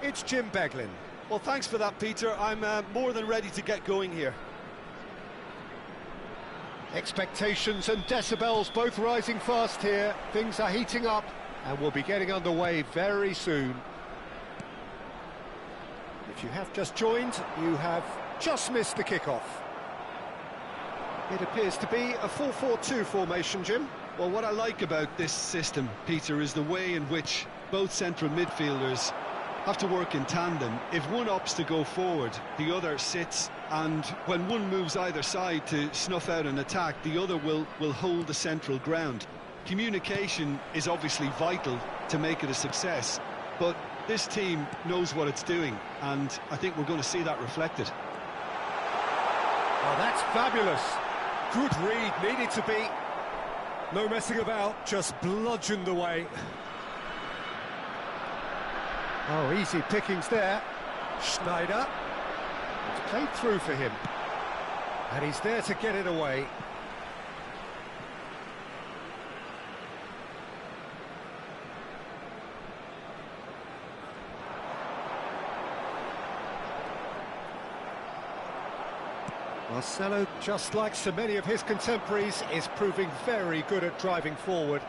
It's Jim Beglin. Well, thanks for that, Peter. I'm more than ready to get going here. Expectations and decibels both rising fast here. Things are heating up and we'll be getting underway very soon. If you have just joined, you have just missed the kickoff. It appears to be a 4-4-2 formation, Jim. Well, what I like about this system, Peter, is the way in which both central midfielders have to work in tandem. If one opts to go forward, the other sits, and when one moves either side to snuff out an attack, the other will hold the central ground. Communication is obviously vital to make it a success, but this team knows what it's doing, and I think we're going to see that reflected. Oh, that's fabulous. Good read, needed to be. No messing about, just bludgeoned away. Oh, easy pickings there. Schneider. It's played through for him. And he's there to get it away. Marcelo, just like so many of his contemporaries, is proving very good at driving forward.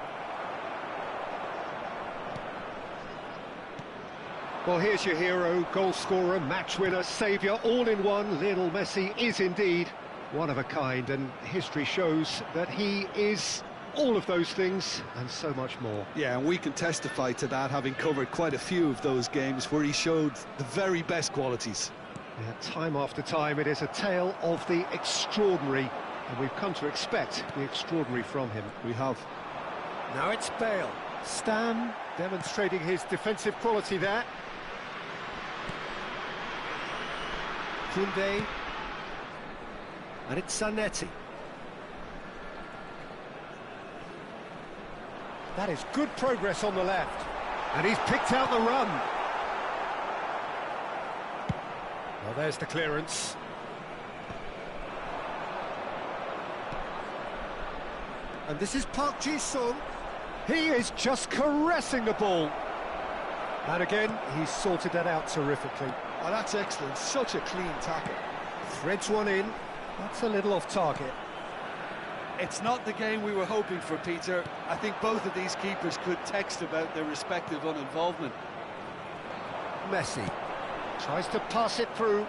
Well, here's your hero, goal scorer, match winner, saviour, all in one. Lionel Messi is indeed one of a kind, and history shows that he is all of those things and so much more. Yeah, and we can testify to that, having covered quite a few of those games where he showed the very best qualities. Yeah, time after time, it is a tale of the extraordinary, and we've come to expect the extraordinary from him. We have. Now it's Bale. Stam demonstrating his defensive quality there. Koundé. And it's Zanetti. That is good progress on the left. And he's picked out the run. Well, there's the clearance. And this is Park Ji-sung. He is just caressing the ball. And again, he's sorted that out terrifically. Oh, that's excellent. Such a clean tackle. Threads one in. That's a little off target. It's not the game we were hoping for, Peter. I think both of these keepers could text about their respective uninvolvement. Messi tries to pass it through.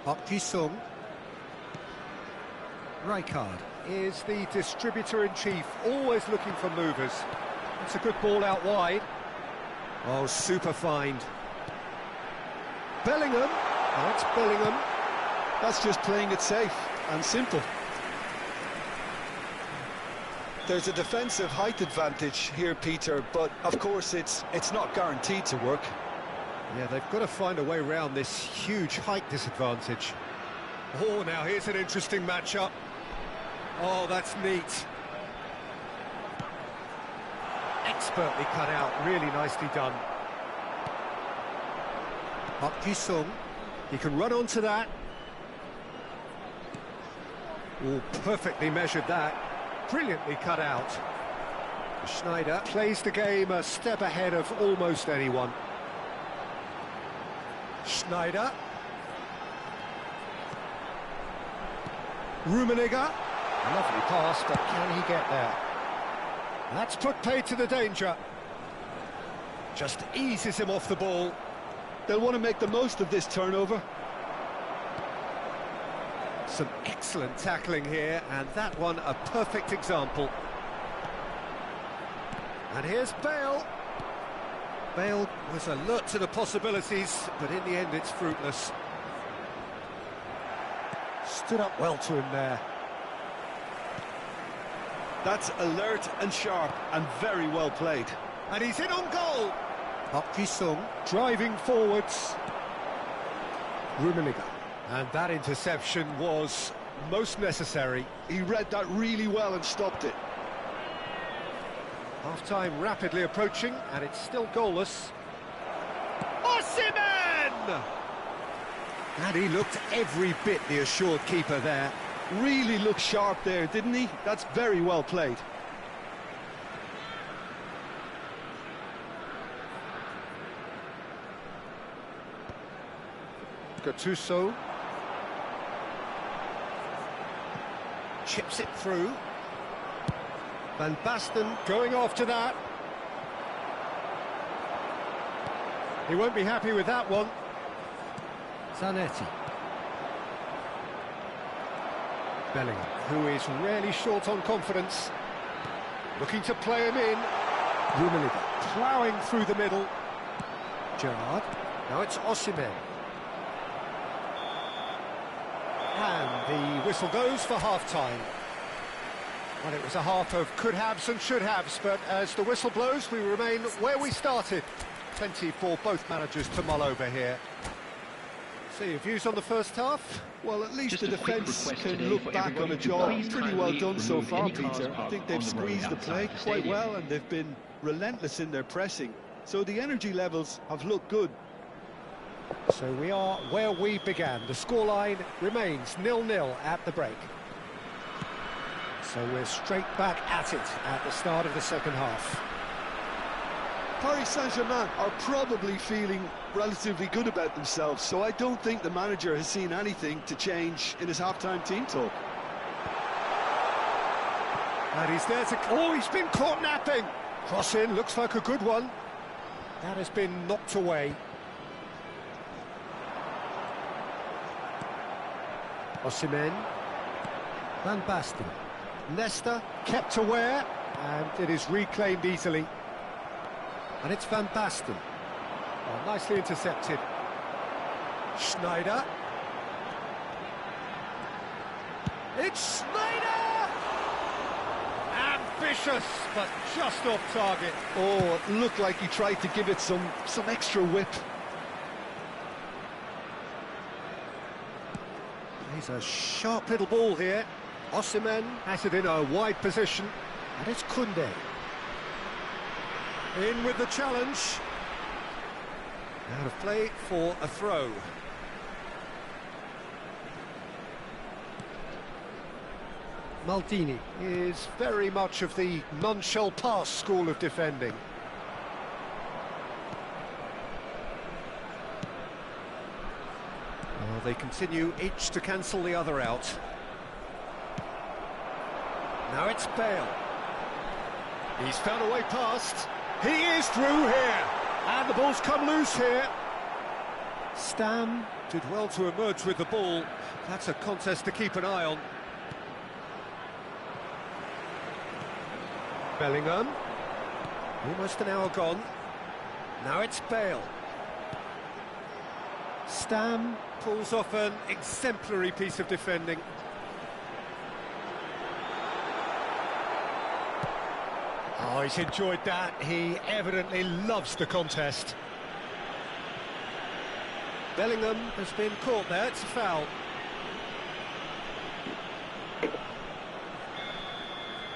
Park Ji-sung. Rijkaard is the distributor-in-chief, always looking for movers. It's a good ball out wide. Oh, super find. Bellingham. Oh, it's Bellingham. That's just playing it safe and simple. There's a defensive height advantage here, Peter, but of course it's not guaranteed to work. Yeah, they've got to find a way around this huge height disadvantage. Oh, now here's an interesting matchup. Oh, that's neat. Expertly cut out, really nicely done. Park Ji-sung, he can run onto that. Oh, perfectly measured that. Brilliantly cut out. Schneider plays the game a step ahead of almost anyone. Schneider. Rummenigge. Lovely pass, but can he get there? That's put paid to the danger. Just eases him off the ball. They'll want to make the most of this turnover. Some excellent tackling here, and that one a perfect example. And here's Bale. Bale was alert to the possibilities, but in the end it's fruitless. Stood up well to him there. That's alert and sharp and very well played. And he's in on goal. Park Ji-sung driving forwards. Rummenigge. And that interception was most necessary. He read that really well and stopped it. Half-time rapidly approaching, and it's still goalless. Osimhen! And he looked every bit the assured keeper there. Really looked sharp there, didn't he? That's very well played. Gattuso. Chips it through. Van Basten going after that. He won't be happy with that one. Zanetti. Bellingham, who is rarely short on confidence. Looking to play him in. Rummenigge ploughing through the middle. Gerrard. Now it's Osimhen. And the whistle goes for half-time. Well, it was a half of could-haves and should-haves, but as the whistle blows, we remain where we started. Plenty for both managers to mull over here. So your views on the first half? Well, at least the defence can look back on a job pretty well done so far, Peter. I think they've squeezed the play quite well and they've been relentless in their pressing. So the energy levels have looked good. So we are where we began. The scoreline remains 0-0 at the break. So we're straight back at it at the start of the second half. Paris Saint-Germain are probably feeling relatively good about themselves, so I don't think the manager has seen anything to change in his half-time team talk. And he's there to... Oh, he's been caught napping! Cross in, looks like a good one. That has been knocked away. Osimhen. Van Basten. Nesta kept aware, and it is reclaimed easily. And it's Van Basten. Oh, nicely intercepted. Schneider. It's Schneider! Ambitious, but just off target. Oh, it looked like he tried to give it some extra whip. He's a sharp little ball here. Osimhen has it in a wide position. And it's Koundé. In with the challenge. Out of play for a throw. Maldini is very much of the none-shall-pass school of defending. Well, they continue each to cancel the other out. Now it's Bale. He's found a way past. He is through here. And the ball's come loose here. Stam did well to emerge with the ball. That's a contest to keep an eye on. Bellingham. Almost an hour gone. Now it's Bale. Stam pulls off an exemplary piece of defending. Oh, he's enjoyed that. He evidently loves the contest. Bellingham has been caught there. It's a foul.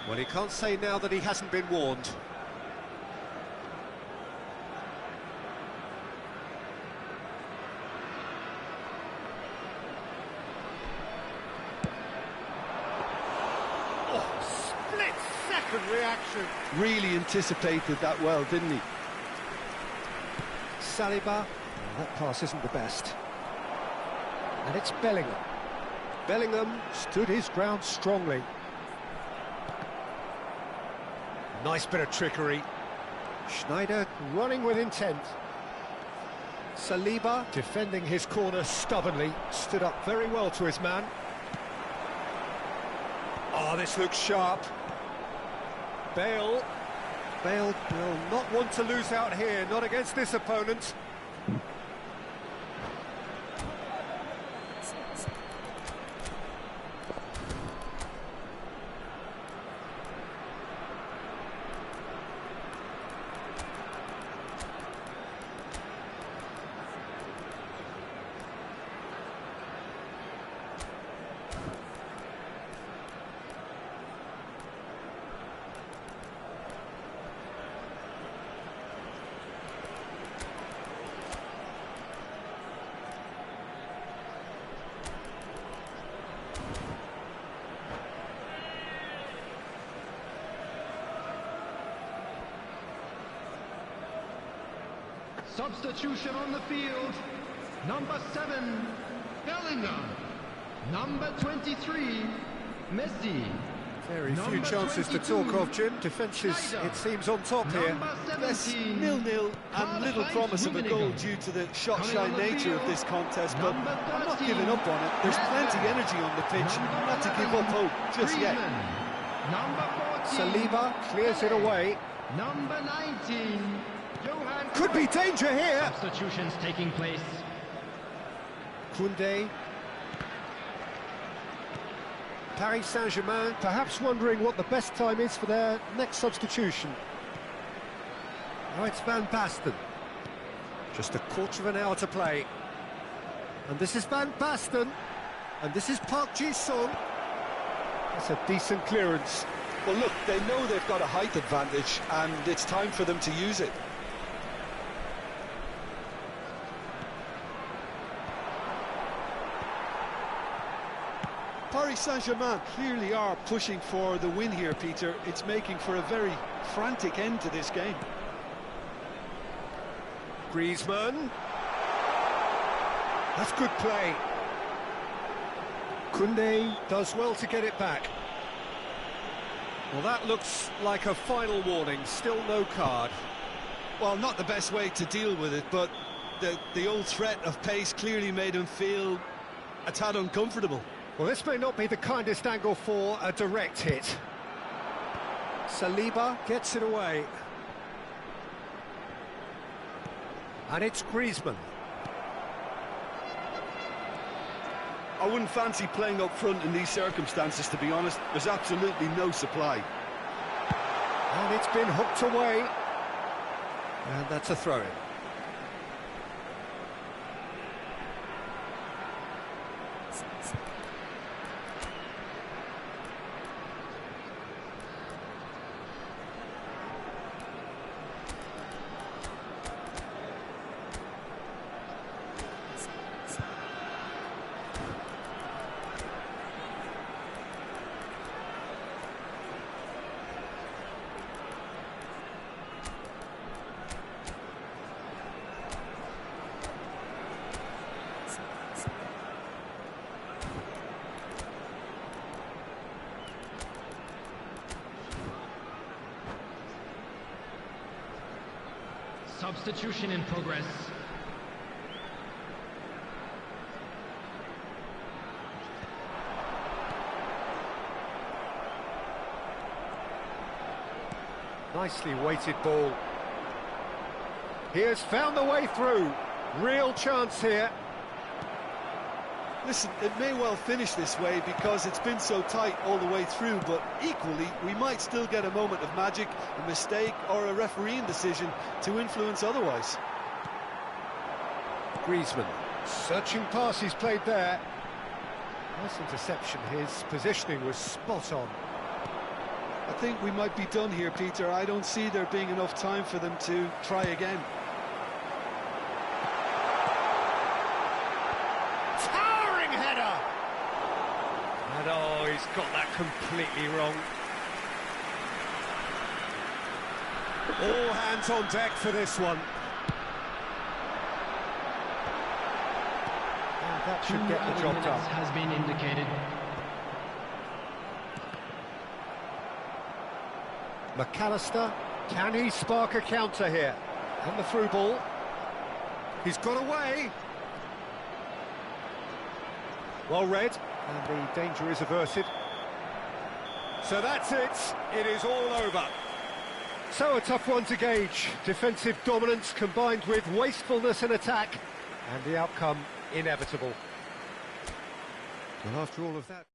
Well, he can't say now that he hasn't been warned. Reaction. Really anticipated that well, didn't he? Saliba. Well, that pass isn't the best. And it's Bellingham. Bellingham stood his ground strongly. Nice bit of trickery. Schneider running with intent. Saliba defending his corner stubbornly. Stood up very well to his man. Oh, this looks sharp. Bale will not want to lose out here, not against this opponent. Substitution on the field. Number 7, Bellingham. Number 23, Messi. Very few chances to talk of, Jim. Defences, it seems, on top here. Yes, 0-0 and little promise of a goal due to the shot-shy nature of this contest, but I'm not giving up on it. There's plenty energy on the pitch, not to give up hope just yet. Saliba clears it away. Number 19, Johan. Could be danger here. Substitutions taking place. Koundé. Paris Saint-Germain perhaps wondering what the best time is for their next substitution. Now it's Van Basten. Just a quarter of an hour to play. And this is Van Basten. And this is Park Ji-sung. That's a decent clearance. Well, look, they know they've got a height advantage, and it's time for them to use it. Paris Saint-Germain clearly are pushing for the win here, Peter. It's making for a very frantic end to this game. Griezmann. That's good play. Koundé does well to get it back. Well, that looks like a final warning. Still no card. Well, not the best way to deal with it, but the old threat of pace clearly made him feel a tad uncomfortable. Well, this may not be the kindest angle for a direct hit. Saliba gets it away. And it's Griezmann. I wouldn't fancy playing up front in these circumstances, to be honest. There's absolutely no supply. And it's been hooked away. And that's a throw-in. Substitution in progress. Nicely weighted ball. He has found the way through. Real chance here. Listen, it may well finish this way because it's been so tight all the way through, but equally, we might still get a moment of magic, a mistake, or a refereeing decision to influence otherwise. Griezmann. Searching pass he's played there. Nice interception. His positioning was spot on. I think we might be done here, Peter. I don't see there being enough time for them to try again. And oh, he's got that completely wrong. All hands on deck for this one. And that should get the job done. Has been indicated. McAllister, can he spark a counter here? And the through ball. He's got away. Well read. And the danger is averted. So that's it. It is all over. So a tough one to gauge. Defensive dominance combined with wastefulness in attack. And the outcome inevitable. Well, after all of that...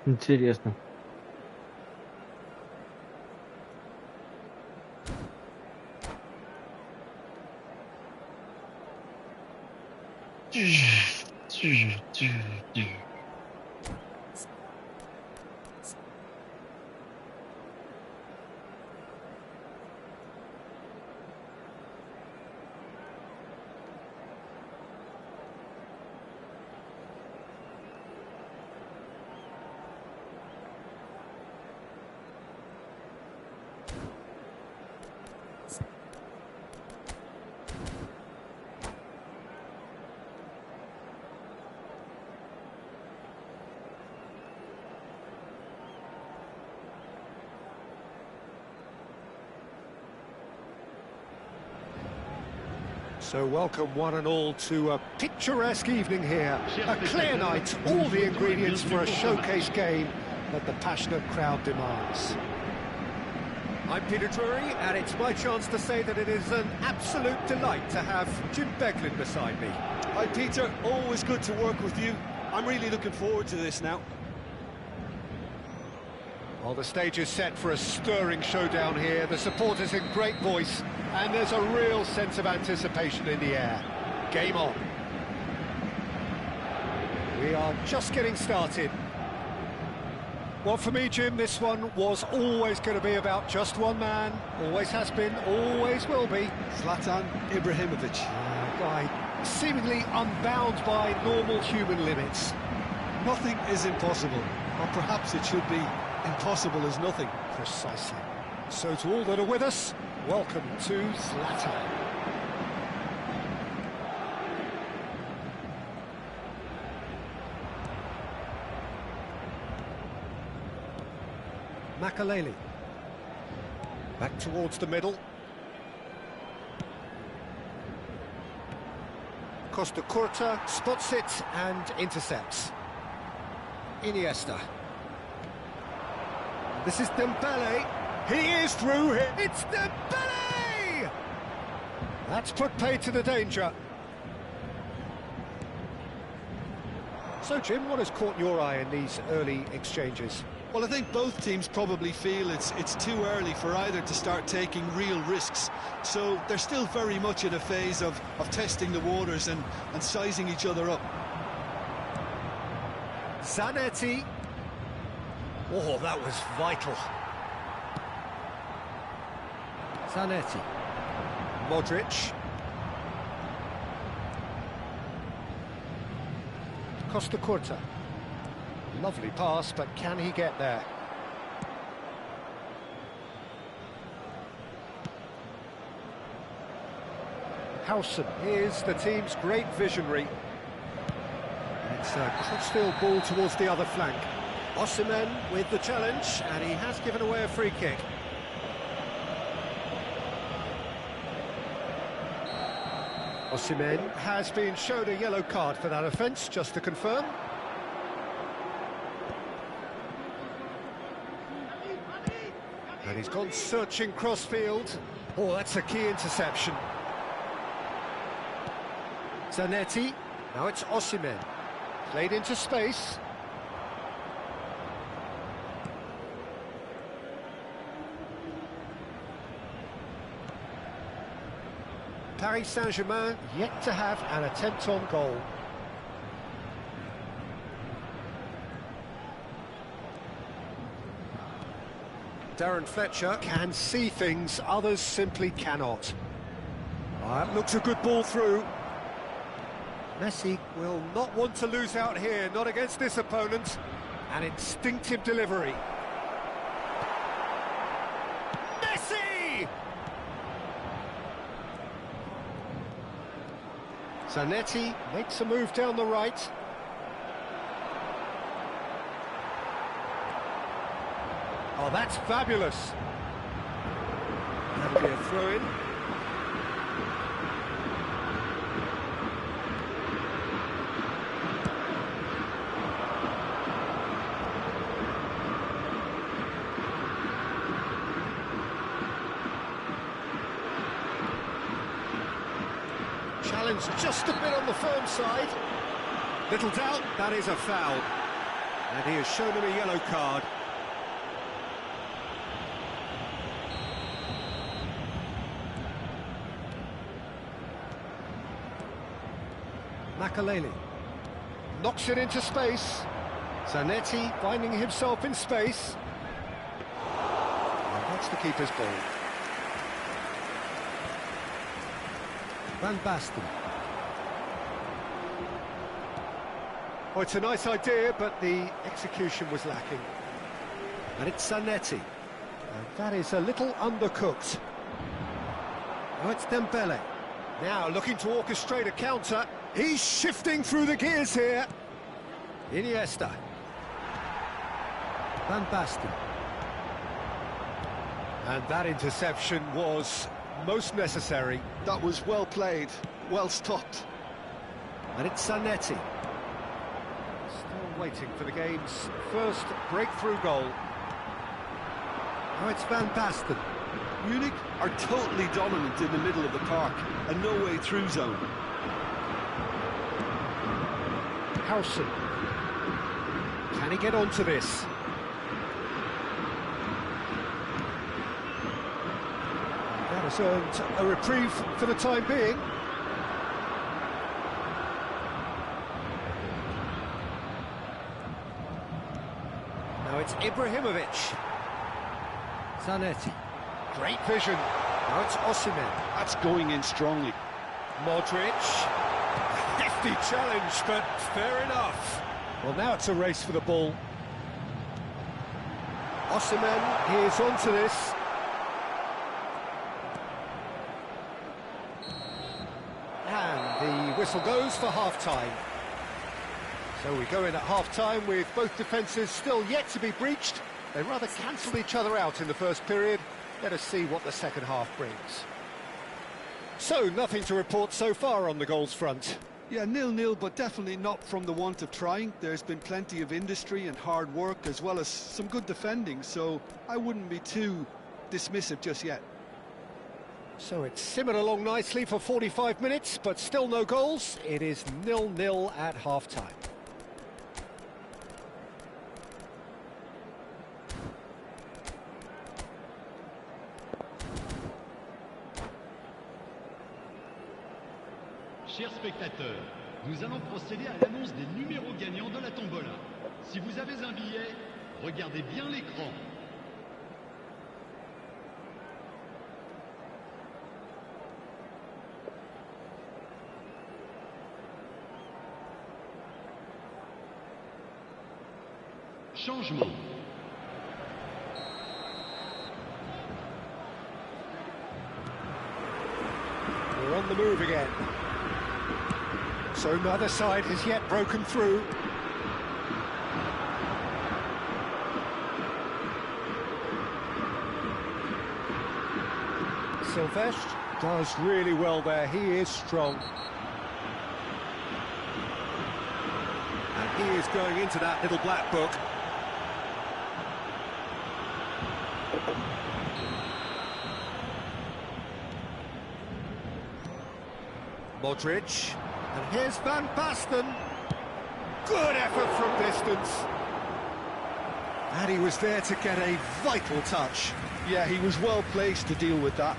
Интересно. So welcome one and all to a picturesque evening here. A clear night, all the ingredients for a showcase game that the passionate crowd demands. I'm Peter Drury, and it's my chance to say that it is an absolute delight to have Jim Beglin beside me. Hi Peter, always good to work with you. I'm really looking forward to this now. Well, the stage is set for a stirring showdown here. The supporters in great voice, and there's a real sense of anticipation in the air. Game on. We are just getting started. Well, for me, Jim, this one was always going to be about just one man. Always has been, always will be. Zlatan Ibrahimovic. A guy seemingly unbound by normal human limits. Nothing is impossible, or perhaps it should be impossible as nothing. Precisely. So to all that are with us, welcome to Zlatan. Makaleli. Back towards the middle. Costa Curta spots it and intercepts. Iniesta. This is Dembele. He is through here. It's Dembele! That's put paid to the danger. So, Jim, what has caught your eye in these early exchanges? Well, I think both teams probably feel it's too early for either to start taking real risks. So they're still very much in a phase of testing the waters and sizing each other up. Zanetti. Oh, that was vital. Zanetti. Modric. Costa Curta. Lovely pass, but can he get there? Howson is the team's great visionary. It's a crossfield ball towards the other flank. Osimhen with the challenge, and he has given away a free kick. Osimhen has been shown a yellow card for that offence, just to confirm. And he's gone searching crossfield. Oh, that's a key interception. Zanetti. Now it's Osimhen. Played into space. Paris Saint-Germain yet to have an attempt on goal. Darren Fletcher can see things others simply cannot. That looks a good ball through. Messi will not want to lose out here, not against this opponent. An instinctive delivery. Messi! Zanetti makes a move down the right. Oh, that's fabulous. That'll be a throw-in. Challenge just a bit on the firm side. Little doubt, that is a foul. And he has shown him a yellow card. Makaleli knocks it into space. Zanetti finding himself in space. And that's the keeper's ball. Van Basten. Oh, it's a nice idea, but the execution was lacking. And it's Zanetti. And that is a little undercooked. Oh, it's Dembele. Now looking to orchestrate a counter. He's shifting through the gears here. Iniesta. Van Basten. And that interception was most necessary. That was well played, well stopped. And it's Zanetti. Still waiting for the game's first breakthrough goal. Now it's Van Basten. Munich are totally dominant in the middle of the park, a no-way through zone. Howson. Can he get onto this? That has earned a reprieve for the time being. Now it's Ibrahimovic. Zanetti. Great vision. Now it's Osimhen. That's going in strongly. Modric. Hefty challenge, but fair enough. Well, now it's a race for the ball. Osimhen, he is onto this. And the whistle goes for half-time. So we go in at half-time with both defences still yet to be breached. They rather cancelled each other out in the first period. Let us see what the second half brings. So, nothing to report so far on the goals front. Yeah, 0-0, but definitely not from the want of trying. There's been plenty of industry and hard work, as well as some good defending, so I wouldn't be too dismissive just yet. So it's simmered along nicely for 45 minutes, but still no goals. It is 0-0 at half-time. Chers spectateurs, nous allons procéder à l'annonce des numéros gagnants de la tombola. Si vous avez un billet, regardez bien l'écran. Changement. We're on the move again. So neither side has yet broken through. Silvestre does really well there. He is strong. And he is going into that little black book. Modric. And here's Van Basten. Good effort from distance. And he was there to get a vital touch. Yeah, he was well placed to deal with that.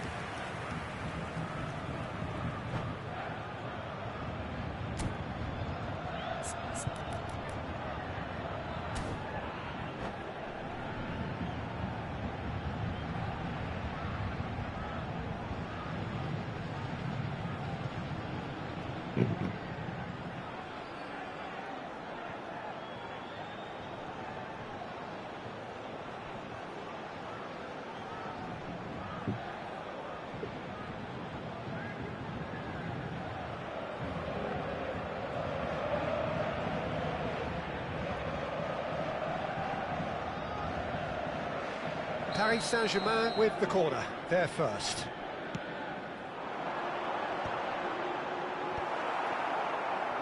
Paris Saint-Germain with the corner, there first.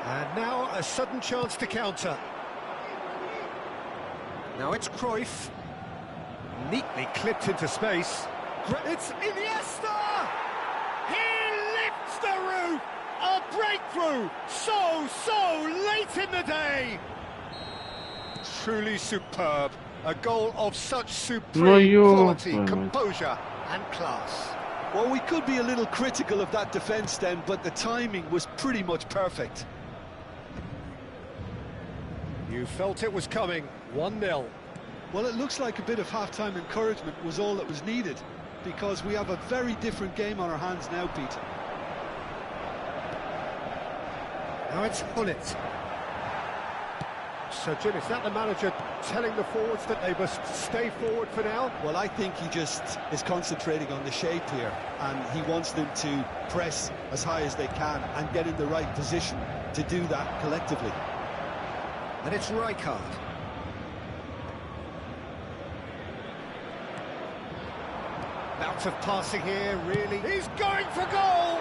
And now a sudden chance to counter. Now it's Cruyff. Neatly clipped into space. It's Iniesta! He lifts the roof! A breakthrough! So late in the day! Truly superb. A goal of such supreme quality, composure and class. Well, we could be a little critical of that defence then, but the timing was pretty much perfect. You felt it was coming, 1-0. Well, it looks like a bit of half-time encouragement was all that was needed, because we have a very different game on our hands now, Peter. Now it's Hullet. So, Jim, is that the manager telling the forwards that they must stay forward for now? Well, I think he just is concentrating on the shape here, and he wants them to press as high as they can and get in the right position to do that collectively. And it's Rijkaard. Bout of passing here, really. He's going for goal!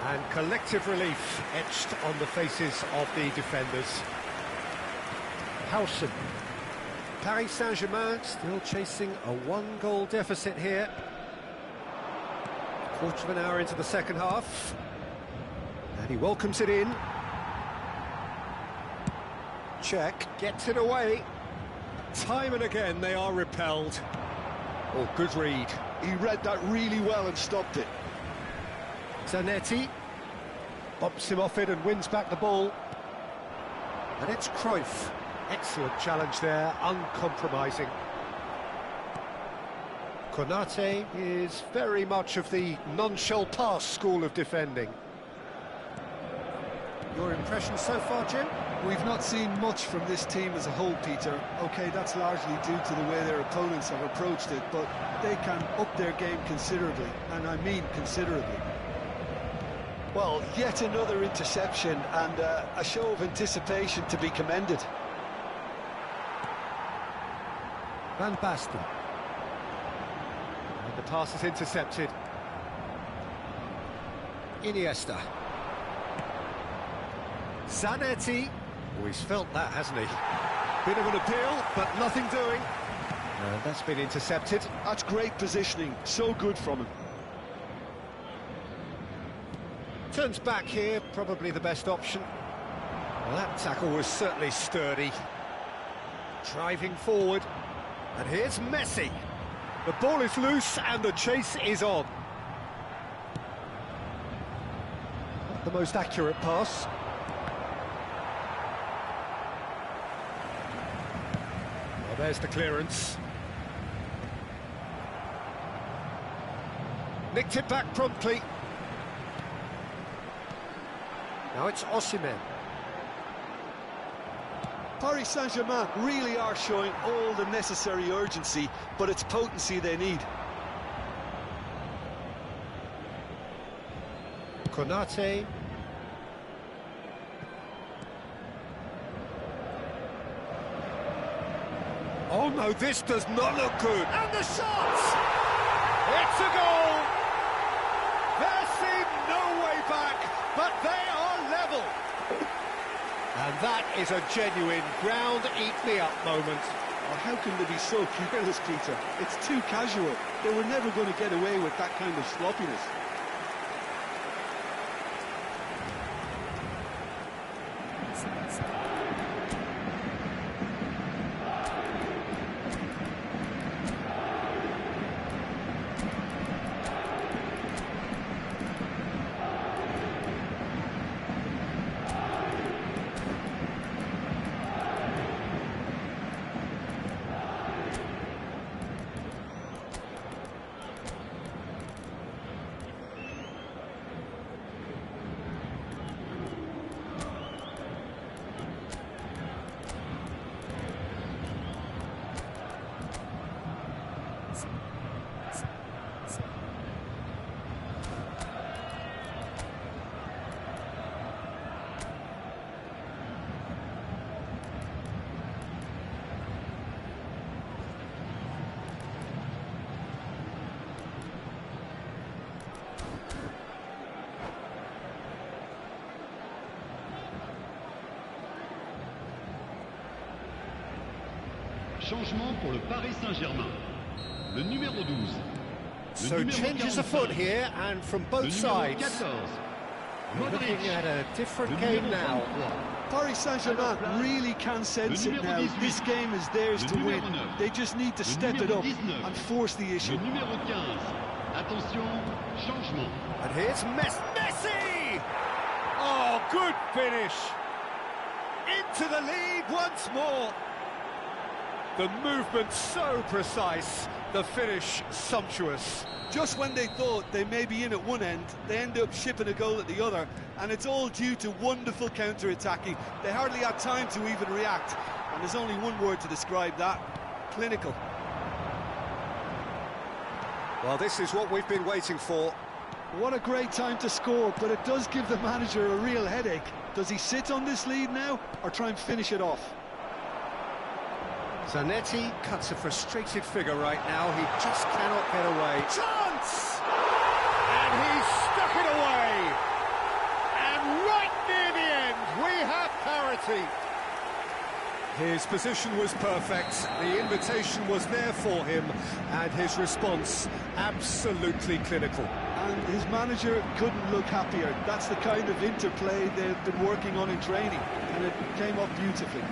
And collective relief etched on the faces of the defenders. Howson. Paris Saint-Germain still chasing a 1-goal deficit here. Quarter of an hour into the second half. And he welcomes it in. Check, gets it away. Time and again they are repelled. Oh, good read. He read that really well and stopped it. Zanetti bumps him off it and wins back the ball. And it's Cruyff. Excellent challenge there, uncompromising. Konate is very much of the non-shell pass school of defending. Your impression so far, Jim? We've not seen much from this team as a whole, Peter. OK, that's largely due to the way their opponents have approached it, but they can up their game considerably, and I mean considerably. Well, yet another interception and a show of anticipation to be commended. Van Basten. And the pass is intercepted. Iniesta. Zanetti. Oh, he's felt that, hasn't he? Bit of an appeal, but nothing doing. And that's been intercepted. That's great positioning, so good from him. Turns back here, probably the best option. Well, that tackle was certainly sturdy. Driving forward. And here's Messi. The ball is loose and the chase is on. Not the most accurate pass. Well, there's the clearance. Nicked it back promptly. Now it's Osimhen. Paris Saint-Germain really are showing all the necessary urgency, but it's potency they need. Konate. Oh no, this does not look good. And the shot! It's a goal! There seemed no way back, but they are level. And that is a genuine ground-eat-me-up moment. Oh, how can they be so careless, Peter? It's too casual. They were never going to get away with that kind of sloppiness. Changement pour le Paris Saint-Germain. Le numéro 12. Le So numéro changes 45. afoot here, and from Le both numéro sides. 14. We're Modric. looking at a different Le game numéro now. 23. Paris Saint-Germain really can sense Le it numéro now. 18. This game is theirs Le to win. numéro 9. They just need to Le step it numéro up 19. and force the issue. Le numéro 15. Attention, changement. And here's Messi! Oh, good finish! Into the lead once more. The movement so precise, the finish sumptuous. Just when they thought they may be in at one end, they end up shipping a goal at the other, and it's all due to wonderful counter-attacking. They hardly had time to even react, and there's only one word to describe that: clinical. Well, this is what we've been waiting for. What a great time to score, but it does give the manager a real headache. Does he sit on this lead now, or try and finish it off? Zanetti cuts a frustrated figure right now. He just cannot get away. Chance! And he stuck it away. And right near the end, we have parity. His position was perfect. The invitation was there for him, and his response absolutely clinical. And his manager couldn't look happier. That's the kind of interplay they've been working on in training, and it came off beautifully.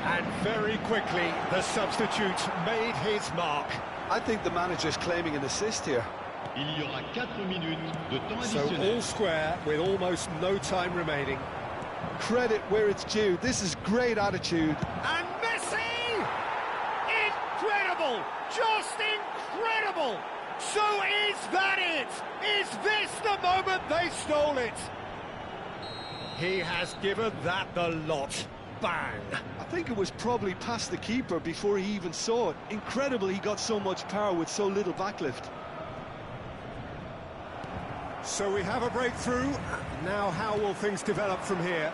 And very quickly, the substitute made his mark. I think the manager's claiming an assist here. Il y aura 4 minutes de temps So additionnel. all square with almost no time remaining. Credit where it's due. This is great attitude. And Messi! Incredible! Just incredible! So is that it? Is this the moment they stole it? He has given that the lot. Bang! I think it was probably past the keeper before he even saw it. Incredible he got so much power with so little backlift. So we have a breakthrough. Now how will things develop from here?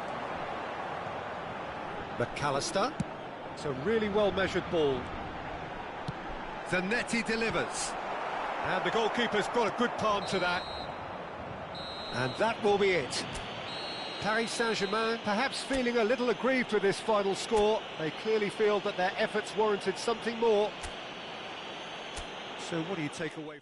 McAllister. It's a really well-measured ball. Zanetti delivers. And the goalkeeper's got a good palm to that. And that will be it. Paris Saint-Germain perhaps feeling a little aggrieved with this final score. They clearly feel that their efforts warranted something more. So what do you take away?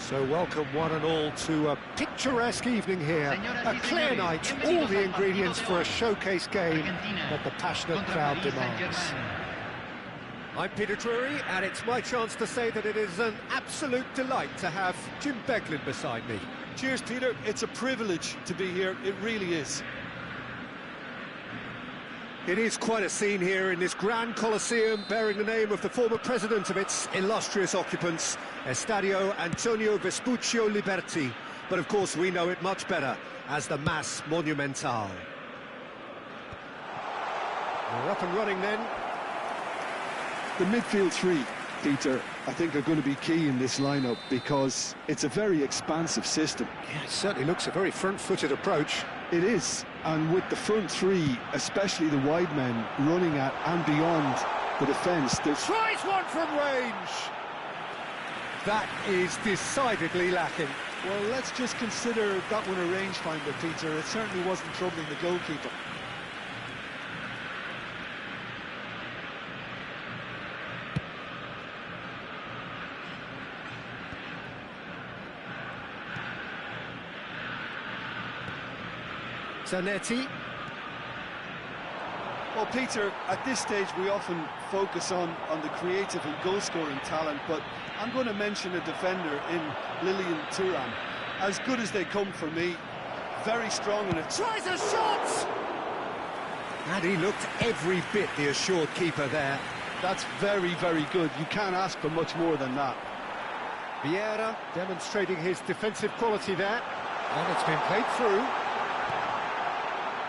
So welcome one and all to a picturesque evening here, a clear night, all the ingredients for a showcase game that the passionate crowd demands. I'm Peter Drury, and it's my chance to say that it is an absolute delight to have Jim Beglin beside me. Cheers, Peter. It's a privilege to be here. It really is. It is quite a scene here in this Grand Coliseum, bearing the name of the former president of its illustrious occupants, Estadio Antonio Vespuccio Liberti. But of course we know it much better as the Mas Monumental. We're up and running then. The midfield three, Peter, I think are going to be key in this lineup because it's a very expansive system. Yeah, it certainly looks a very front-footed approach. It is, and with the front three, especially the wide men, running at and beyond the defence, there's... Tries one from range! That is decidedly lacking. Well, let's just consider that one a rangefinder, Peter. It certainly wasn't troubling the goalkeeper. Zanetti. Well, Peter, at this stage we often focus on the creative and goal-scoring talent, but I'm going to mention a defender in Lilian Thuram. As good as they come for me, very strong in it. Tries a shot! And he looked every bit the assured keeper there. That's very, very good. You can't ask for much more than that. Vieira demonstrating his defensive quality there. And it's been played through.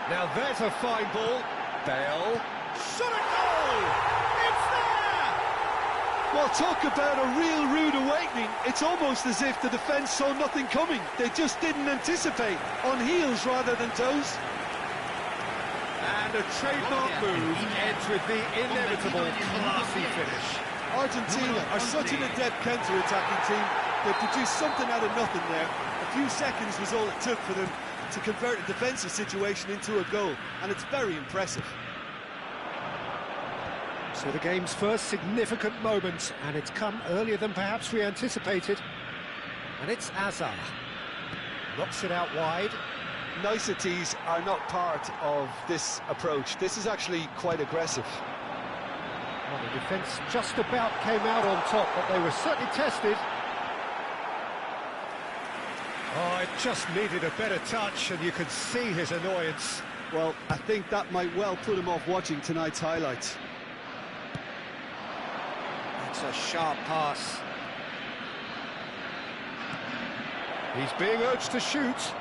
Now there's a fine ball. Bale. Shot a goal! It's there! Well, talk about a real rude awakening. It's almost as if the defence saw nothing coming. They just didn't anticipate. On heels rather than toes. And a trademark move ends with the inevitable classy finish. Argentina are such an adept counter-attacking team. They produced something out of nothing there. A few seconds was all it took for them to convert a defensive situation into a goal, and it's very impressive. So the game's first significant moment, and it's come earlier than perhaps we anticipated. And it's Azar. Knocks it out wide. Niceties are not part of this approach. This is actually quite aggressive. Well, the defence just about came out on top, but they were certainly tested. Oh, it just needed a better touch, and you could see his annoyance. Well, I think that might well put him off watching tonight's highlights. It's a sharp pass. He's being urged to shoot.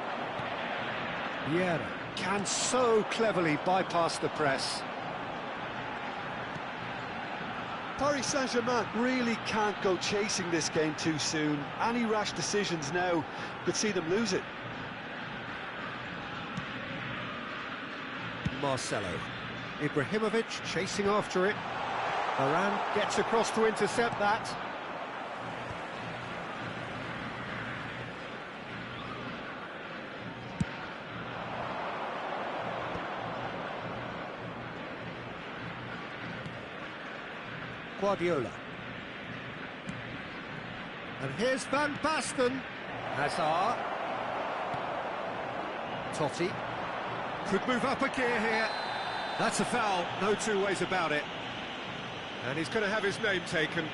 Vieira can so cleverly bypass the press. Paris Saint-Germain really can't go chasing this game too soon. Any rash decisions now could see them lose it. Marcelo. Ibrahimovic chasing after it. Varane gets across to intercept that. Guardiola. And here's Van Basten. Hazard. Totti. Could move up a gear here. That's a foul, no two ways about it. And he's going to have his name taken.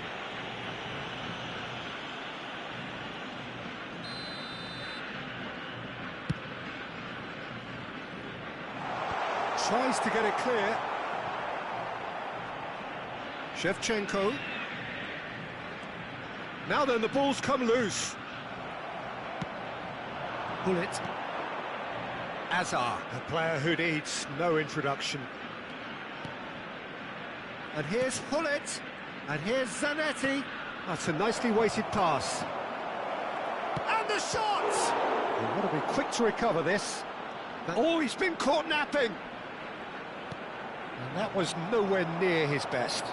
Tries to get it clear. Shevchenko. Now then, the ball's come loose. Bullet. Azar, a player who needs no introduction. And here's Hullet. And here's Zanetti. That's a nicely weighted pass. And the shot! You've got to be quick to recover this. Oh, he's been caught napping. And that was nowhere near his best.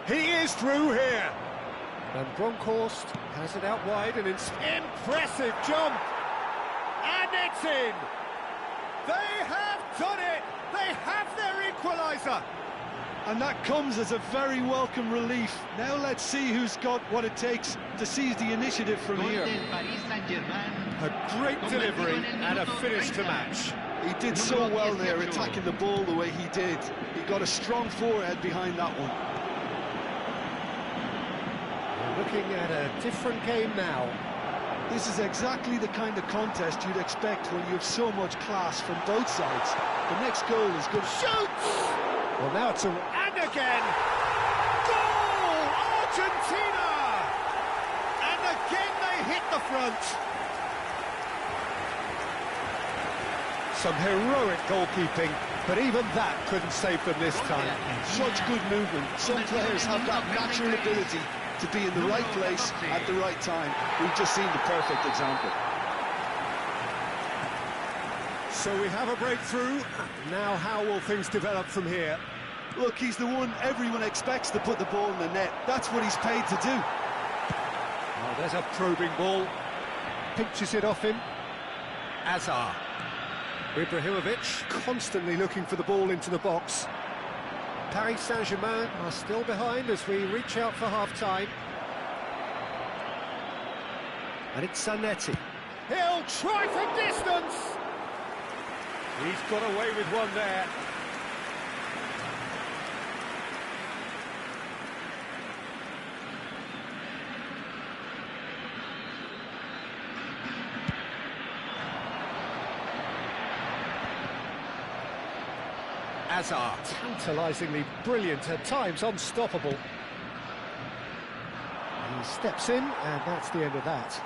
He is through here. And Bronkhorst has it out wide, and it's impressive jump. And it's in. They have done it. They have their equaliser. And that comes as a very welcome relief. Now let's see who's got what it takes to seize the initiative from here. A great delivery and a finish to match. He did so well there, attacking the ball the way he did. He got a strong forehead behind that one. We're looking at a different game now. This is exactly the kind of contest you'd expect when you have so much class from both sides. The next goal is good. Shoots! Well, now it's and again! Goal! Argentina! And again they hit the front. Some heroic goalkeeping, but even that couldn't save them this time. Such good movement. Some players have that natural ability to be in the right place at the right time. We've just seen the perfect example. So we have a breakthrough. Now how will things develop from here? Look, he's the one everyone expects to put the ball in the net. That's what he's paid to do. Oh, there's a probing ball. Pinches it off him. Azar. Ibrahimovic constantly looking for the ball into the box. Paris Saint-Germain are still behind as we reach out for half-time. And it's Zanetti. He'll try from distance! He's got away with one there. Azar, tantalisingly brilliant, at times unstoppable. He steps in, and that's the end of that.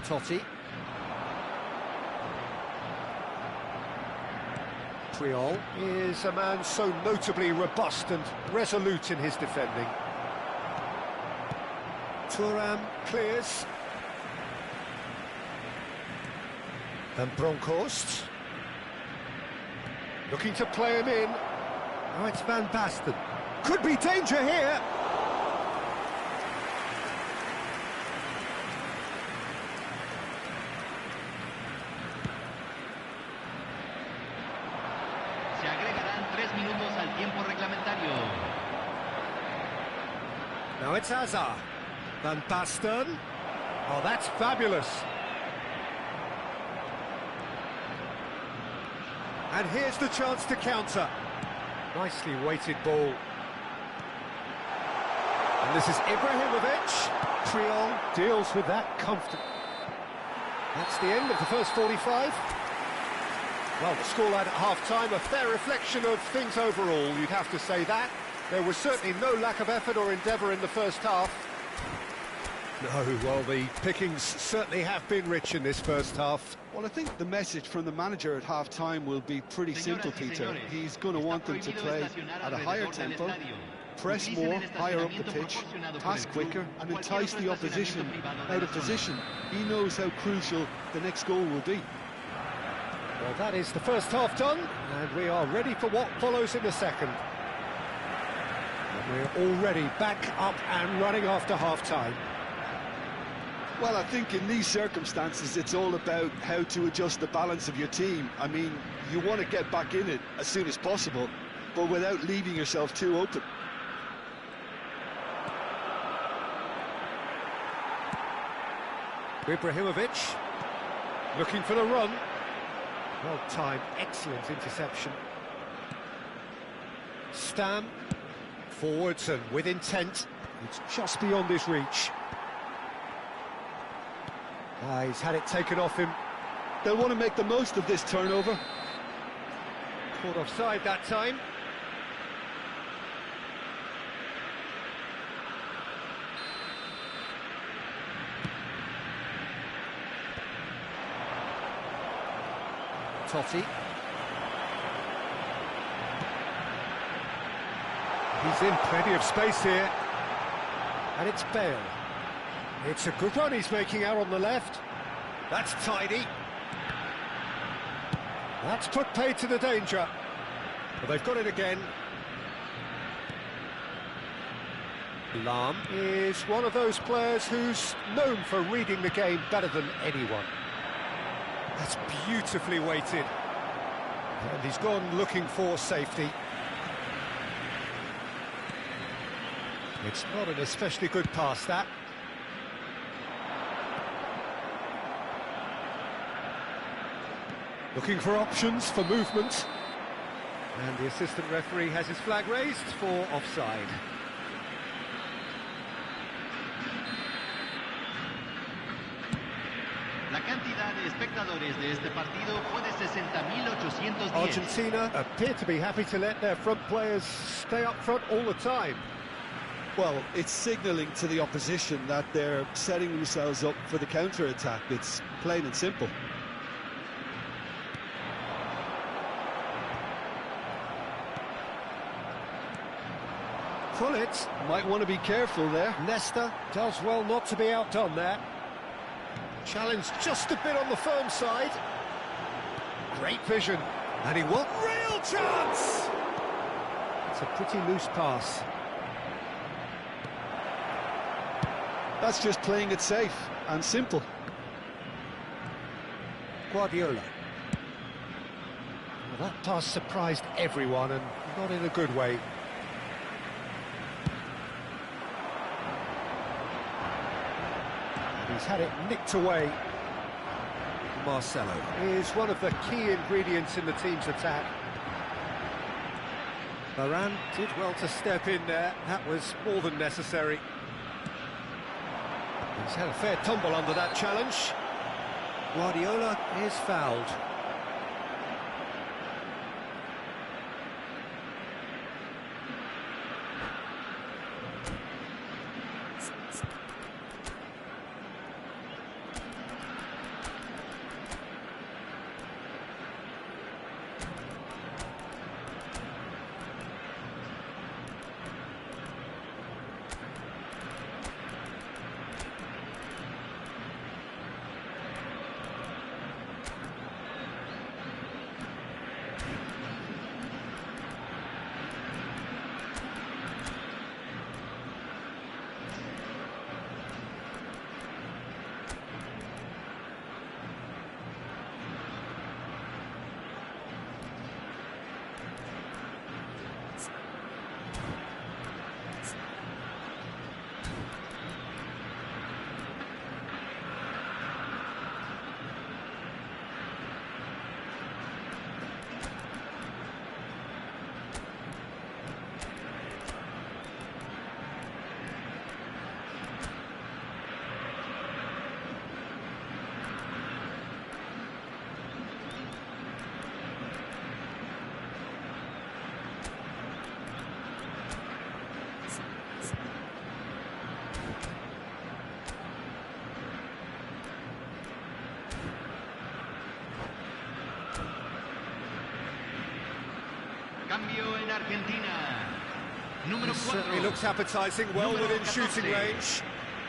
Totti. Puyol is a man so notably robust and resolute in his defending. Thuram clears. And Bronkhorst. Looking to play him in. Oh, it's Van Basten. Could be danger here. Se agregarán 3 minutos al tiempo reglamentario. Now it's Azar. Van Basten. Oh, that's fabulous. And here's the chance to counter. Nicely weighted ball. And this is Ibrahimovic. Puyol deals with that comfortably. That's the end of the first 45. Well, the scoreline at half-time, a fair reflection of things overall, you'd have to say that. There was certainly no lack of effort or endeavour in the first half. No, well, the pickings certainly have been rich in this first half. Well, I think the message from the manager at half-time will be pretty simple, Peter. He's going to want them to play at a higher tempo, press more, higher up the pitch, pass quicker, and entice the opposition out of position. He knows how crucial the next goal will be. Well, that is the first half done, and we are ready for what follows in the second. And we're already back up and running after half-time. Well, I think in these circumstances, it's all about how to adjust the balance of your team. I mean, you want to get back in it as soon as possible, but without leaving yourself too open. Ibrahimovic looking for the run. Well timed, excellent interception. Stam forwards and with intent. It's just beyond his reach. He's had it taken off him. They'll want to make the most of this turnover. Caught offside that time. Totti. He's in plenty of space here. And it's Bale. It's a good run he's making out on the left. That's tidy. That's put paid to the danger. But they've got it again. Lahm is one of those players who's known for reading the game better than anyone. That's beautifully weighted. And he's gone looking for safety. It's not an especially good pass, that. Looking for options for movement. And the assistant referee has his flag raised for offside. La cantidad de espectadores de este partido fue de 60.810. Argentina appear to be happy to let their front players stay up front all the time. Well, it's signalling to the opposition that they're setting themselves up for the counter-attack. It's plain and simple. Pullet Might want to be careful there. Leicester does well not to be outdone there. Challenge just a bit on the firm side. Great vision. And he won. Real chance! It's a pretty loose pass. That's just playing it safe and simple. Guardiola. Well, that pass surprised everyone, and not in a good way. He's had it nicked away. Marcelo is one of the key ingredients in the team's attack. Varane did well to step in there. That was more than necessary. He's had a fair tumble under that challenge. Guardiola is fouled. Cambio en Argentina. Número 4. Certainly looks appetising, well Número within 14. shooting range.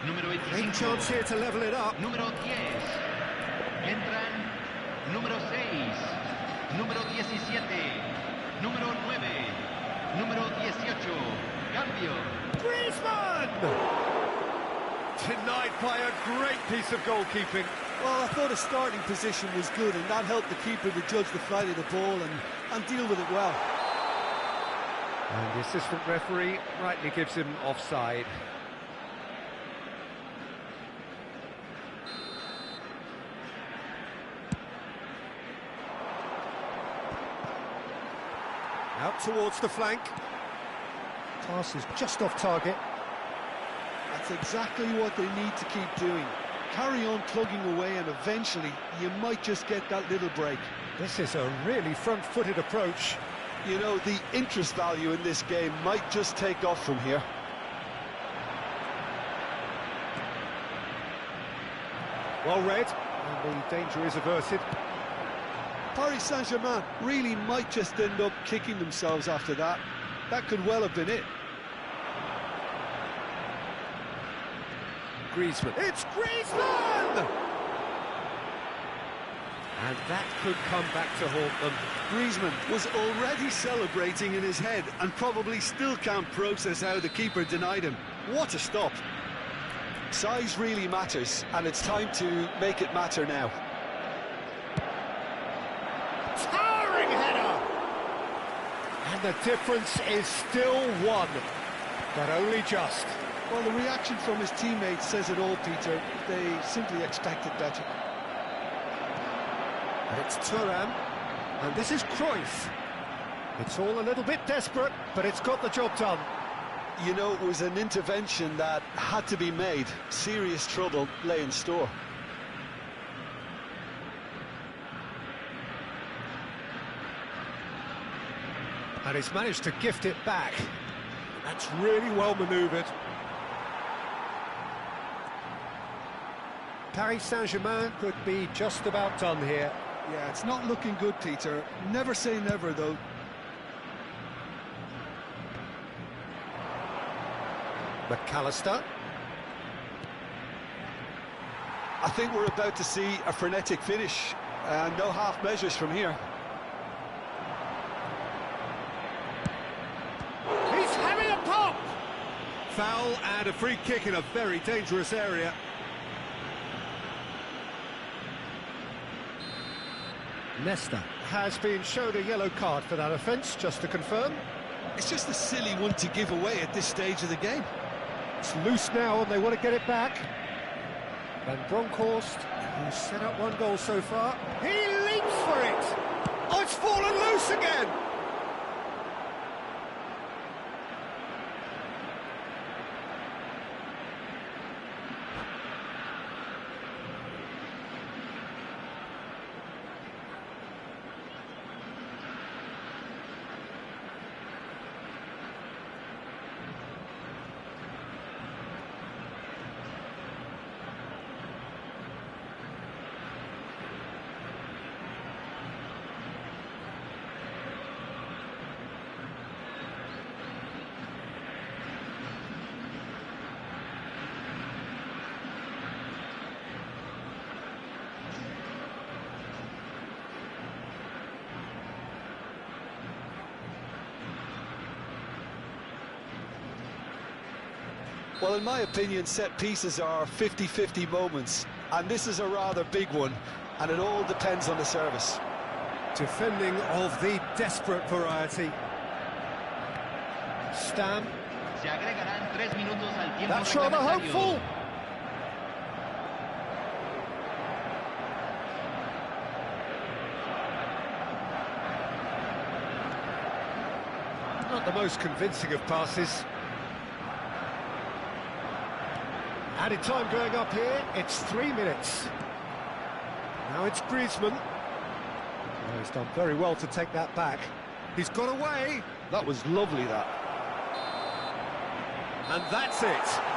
Número Great 25. chance here to level it up. Número 10. Entran número 6. Número 17. Número 9. Número 18. Cambio. Griezmann! Denied by a great piece of goalkeeping. Well, I thought his starting position was good, and that helped the keeper to judge the flight of the ball and deal with it well. And the assistant referee rightly gives him offside. Out towards the flank. Pass is just off target. That's exactly what they need to keep doing. Carry on plugging away, and eventually you might just get that little break. This is a really front-footed approach. You know, the interest value in this game might just take off from here. Well read, and the danger is averted. Paris Saint-Germain really might just end up kicking themselves after that. That could well have been it. Griezmann. It's Griezmann! And that could come back to haunt them. Griezmann was already celebrating in his head and probably still can't process how the keeper denied him. What a stop. Size really matters, and it's time to make it matter now. Towering header! And the difference is still one, but only just. Well, the reaction from his teammates says it all, Peter. They simply expected better. And it's Thuram, and this is Cruyff. It's all a little bit desperate, but it's got the job done. You know, it was an intervention that had to be made. Serious trouble lay in store. And he's managed to gift it back. That's really well manoeuvred. Paris Saint-Germain could be just about done here. Yeah, it's not looking good, Peter. Never say never, though. McAllister. I think we're about to see a frenetic finish. No half measures from here. He's having a pop! Foul and a free kick in a very dangerous area. Nesta has been shown a yellow card for that offence, just to confirm. It's just a silly one to give away at this stage of the game. It's loose now and they want to get it back. Van Bronckhorst, who's set up one goal so far. He leaps for it! Oh, it's fallen loose again! Well, in my opinion, set pieces are 50-50 moments, and this is a rather big one, and it all depends on the service. Defending of the desperate variety. Stam. Se agregarán 3 minutos al tiempo That's rather reglamentario. hopeful. Not the most convincing of passes. Added time going up here, it's 3 minutes. Now it's Griezmann. Oh, he's done very well to take that back. He's got away. That was lovely, that. And that's it.